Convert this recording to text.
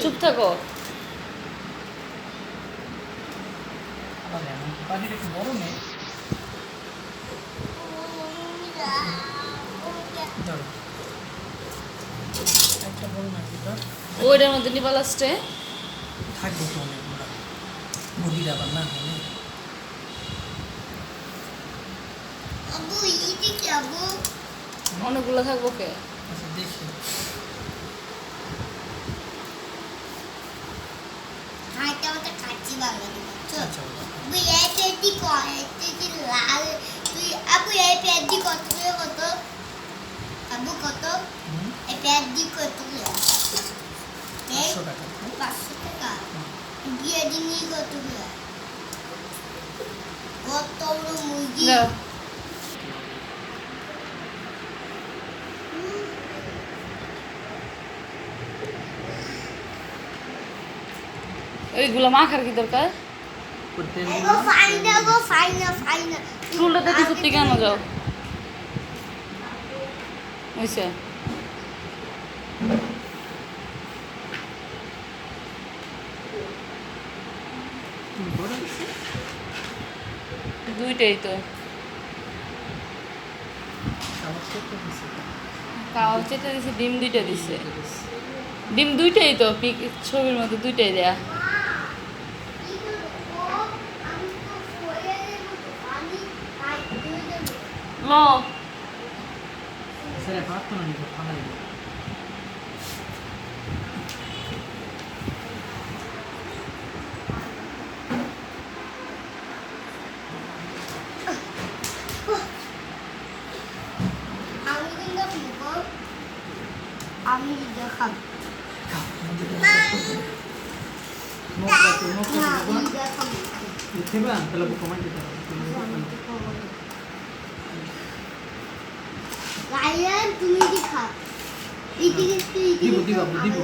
চুপ থাকো। বাড়ির একটু বড় নেই। ধরো একটা বড় না দুটো ওইটার মধ্যে নিবা লাস্টে থাকবে তো অনেকগুলো মুরগির আবার না হলে অনেকগুলো থাকবো কে? আচ্ছা দেখি আচ্ছা একশো টাকা দাও। ওইগুলো মাখার কি দরকার? চুলটাতে কিছু থেকে আনো যাও হয়েছে। দুইটাই তো কাওয়া চেটে দিছে, ডিম দুইটা দিছে। ডিম দুইটাই তো ছবির মধ্যে দুইটাই দেয়া। লো সেটা পারতো না নিজে ফালাই আমি দেখাব তাহলে কমাই দিতে হবে তুমি কি খাও? দিব দিব দিব